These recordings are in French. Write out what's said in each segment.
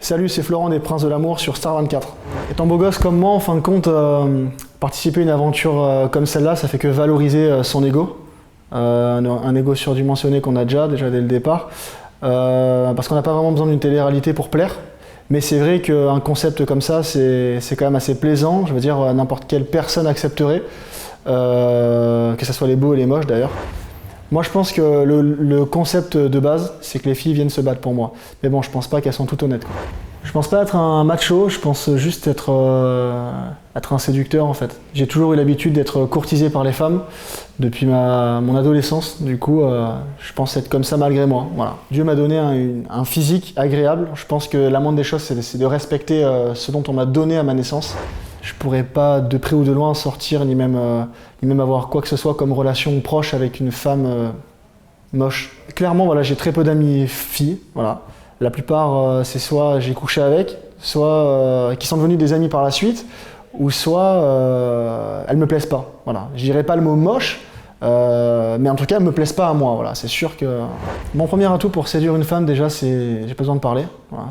Salut, c'est Florent des Princes de l'Amour sur Star 24. Étant beau gosse comme moi, en fin de compte, participer à une aventure comme celle-là, ça fait que valoriser son ego. Un ego surdimensionné qu'on a déjà dès le départ. Parce qu'on n'a pas vraiment besoin d'une télé-réalité pour plaire. Mais c'est vrai qu'un concept comme ça, c'est quand même assez plaisant. Je veux dire, n'importe quelle personne accepterait, que ce soit les beaux et les moches d'ailleurs. Moi, je pense que le concept de base, c'est que les filles viennent se battre pour moi. Mais bon, je pense pas qu'elles sont toutes honnêtes, quoi. Je pense pas être un macho, je pense juste être un séducteur en fait. J'ai toujours eu l'habitude d'être courtisé par les femmes depuis mon adolescence. Du coup, je pense être comme ça malgré moi. Voilà. Dieu m'a donné un physique agréable. Je pense que la moindre des choses, c'est de respecter ce dont on m'a donné à ma naissance. Je pourrais pas de près ou de loin sortir ni même avoir quoi que ce soit comme relation proche avec une femme moche. Clairement, voilà, j'ai très peu d'amis filles. Voilà. La plupart, c'est soit j'ai couché avec, soit qui sont devenus des amis par la suite, ou soit elles me plaisent pas. Voilà. Je dirais pas le mot moche, mais en tout cas, elles me plaisent pas à moi. Voilà. C'est sûr que mon premier atout pour séduire une femme, déjà, c'est j'ai pas besoin de parler. Voilà,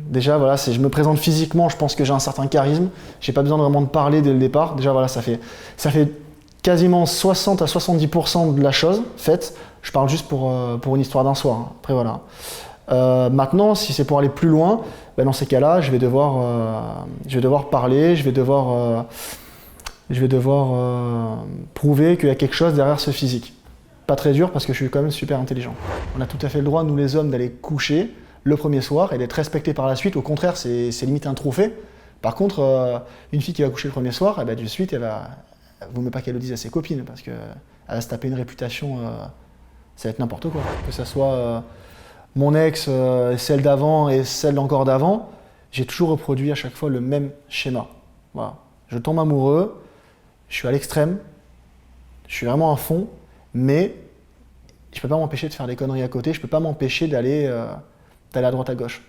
déjà, voilà, je me présente physiquement, je pense que j'ai un certain charisme. J'ai pas besoin de vraiment de parler dès le départ. Déjà, voilà, ça fait quasiment 60 à 70% de la chose faite. Je parle juste pour une histoire d'un soir. Hein. Après, voilà. Maintenant, si c'est pour aller plus loin, ben dans ces cas-là, je vais devoir parler, je vais devoir prouver qu'il y a quelque chose derrière ce physique. Pas très dur parce que je suis quand même super intelligent. On a tout à fait le droit, nous les hommes, d'aller coucher le premier soir et d'être respecté par la suite. Au contraire, c'est limite un trophée. Par contre, une fille qui va coucher le premier soir, eh ben, de suite, vaut mieux pas qu'elle le dise à ses copines parce qu'elle va se taper une réputation, ça va être n'importe quoi. Que ça soit mon ex, celle d'avant et celle encore d'avant, j'ai toujours reproduit à chaque fois le même schéma. Voilà. Je tombe amoureux, je suis à l'extrême, je suis vraiment à fond, mais je ne peux pas m'empêcher de faire des conneries à côté, je ne peux pas m'empêcher d'aller à droite à gauche.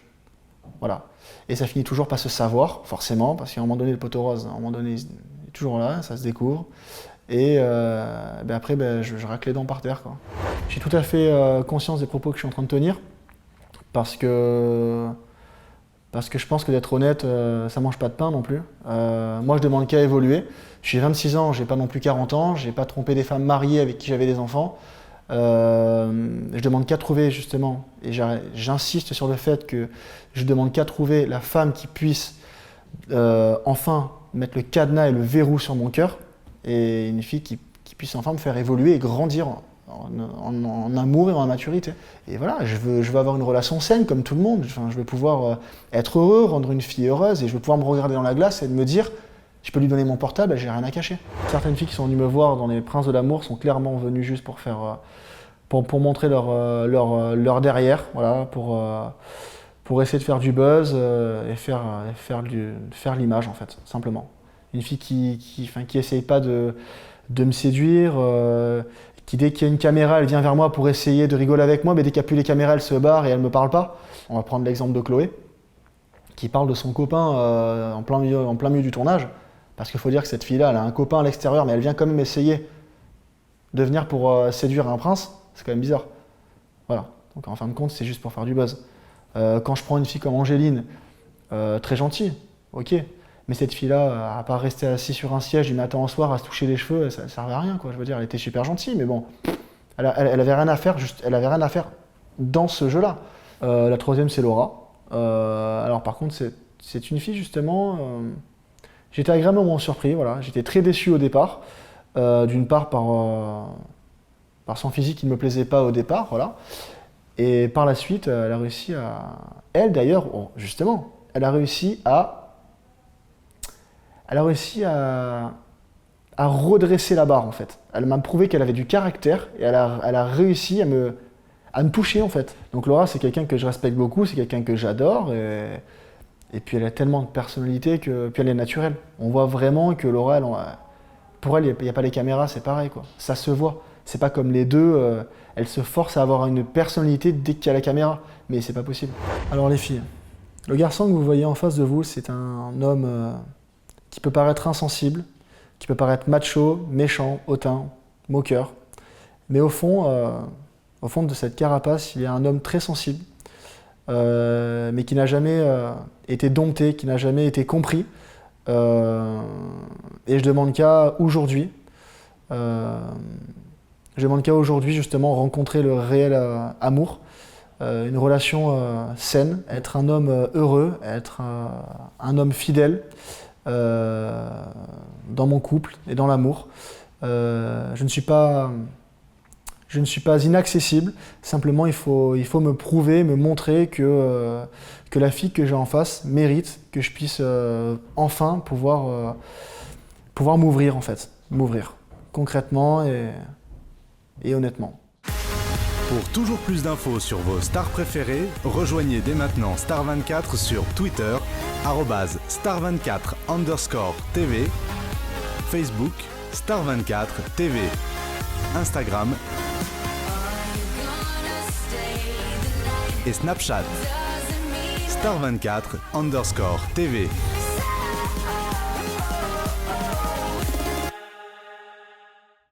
Voilà. Et ça finit toujours par se savoir, forcément, parce qu'à un moment donné, le poteau rose, à un moment donné, il est toujours là, ça se découvre. Et après, je racle les dents par terre, quoi. J'ai tout à fait conscience des propos que je suis en train de tenir, parce que je pense que d'être honnête, ça mange pas de pain non plus. Moi, je demande qu'à évoluer. J'ai 26 ans, j'ai pas non plus 40 ans, j'ai pas trompé des femmes mariées avec qui j'avais des enfants. Je demande qu'à trouver justement, et j'insiste sur le fait que je demande qu'à trouver la femme qui puisse enfin mettre le cadenas et le verrou sur mon cœur, et une fille qui puisse enfin me faire évoluer et grandir en amour et en maturité. Et voilà, je veux avoir une relation saine comme tout le monde. Enfin, je veux pouvoir être heureux, rendre une fille heureuse, et je veux pouvoir me regarder dans la glace et me dire, je peux lui donner mon portable, j'ai rien à cacher. Certaines filles qui sont venues me voir dans les Princes de l'Amour sont clairement venues juste pour faire, pour montrer leur derrière, voilà, pour essayer de faire du buzz et faire l'image en fait, simplement. Une fille qui essaye pas de me séduire, qui dès qu'il y a une caméra, elle vient vers moi pour essayer de rigoler avec moi, mais dès qu'il n'y a plus les caméras, elle se barre et elle ne me parle pas. On va prendre l'exemple de Chloé, qui parle de son copain en plein milieu du tournage, parce qu'il faut dire que cette fille-là, elle a un copain à l'extérieur, mais elle vient quand même essayer de venir pour séduire un prince, c'est quand même bizarre. Voilà, donc en fin de compte, c'est juste pour faire du buzz. Quand je prends une fille comme Angéline, très gentille, ok. Mais cette fille-là, à part rester assise sur un siège du matin au soir à se toucher les cheveux, ça ne servait à rien, quoi. Je veux dire, elle était super gentille, mais bon, elle avait rien à faire, elle avait rien à faire dans ce jeu-là. La troisième, c'est Laura. Alors par contre, c'est une fille justement. J'étais agréablement surpris, voilà. J'étais très déçu au départ, d'une part par son physique qui ne me plaisait pas au départ, voilà. Et par la suite, elle a réussi à, elle d'ailleurs, justement, elle a réussi à redresser la barre en fait. Elle m'a prouvé qu'elle avait du caractère et elle a réussi à me toucher en fait. Donc Laura, c'est quelqu'un que je respecte beaucoup, c'est quelqu'un que j'adore et puis elle a tellement de personnalité puis elle est naturelle. On voit vraiment que Laura, pour elle, il n'y a pas les caméras, c'est pareil quoi. Ça se voit. C'est pas comme les deux, elle se force à avoir une personnalité dès qu'il y a la caméra, mais c'est pas possible. Alors les filles, le garçon que vous voyez en face de vous, c'est un homme qui peut paraître insensible, qui peut paraître macho, méchant, hautain, moqueur. Mais au fond de cette carapace, il y a un homme très sensible, mais qui n'a jamais été dompté, qui n'a jamais été compris. Et je demande qu'à aujourd'hui, justement rencontrer le réel amour, une relation saine, être un homme heureux, être un homme fidèle dans mon couple et dans l'amour. Je ne suis pas inaccessible, simplement il faut me prouver, me montrer que la fille que j'ai en face mérite que je puisse enfin pouvoir m'ouvrir en fait, m'ouvrir concrètement et honnêtement. Pour toujours plus d'infos sur vos stars préférées, rejoignez dès maintenant Star24 sur Twitter, @star24_TV, Facebook, Star24TV, Instagram et Snapchat, Star24_TV.